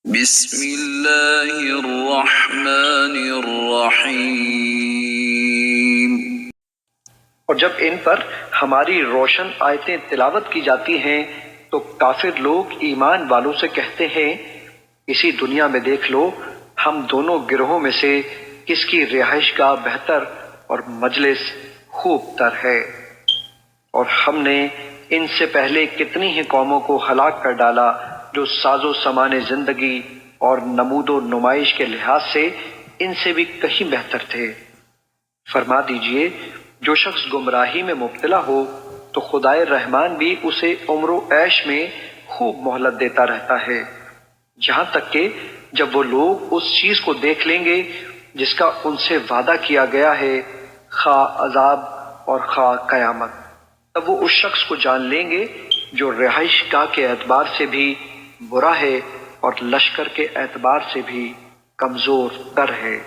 بسم اللہ الرحمن الرحیم۔ اور جب ان پر ہماری روشن آیتیں تلاوت کی جاتی ہیں تو کافر لوگ ایمان والوں سے کہتے ہیں اسی دنیا میں دیکھ لو ہم دونوں گروہوں میں سے کس کی رہائش گاہ بہتر اور مجلس خوب تر ہے، اور ہم نے ان سے پہلے کتنی ہی قوموں کو ہلاک کر ڈالا جو ساز و سامان زندگی اور نمود و نمائش کے لحاظ سے ان سے بھی کہیں بہتر تھے۔ فرما دیجئے جو شخص گمراہی میں مبتلا ہو تو خدائے رحمان بھی اسے عمر و عیش میں خوب مہلت دیتا رہتا ہے، یہاں تک کہ جب وہ لوگ اس چیز کو دیکھ لیں گے جس کا ان سے وعدہ کیا گیا ہے، خواہ عذاب اور خواہ قیامت، تب وہ اس شخص کو جان لیں گے جو رہائش گاہ کے اعتبار سے بھی برا ہے اور لشکر کے اعتبار سے بھی کمزور تر ہے۔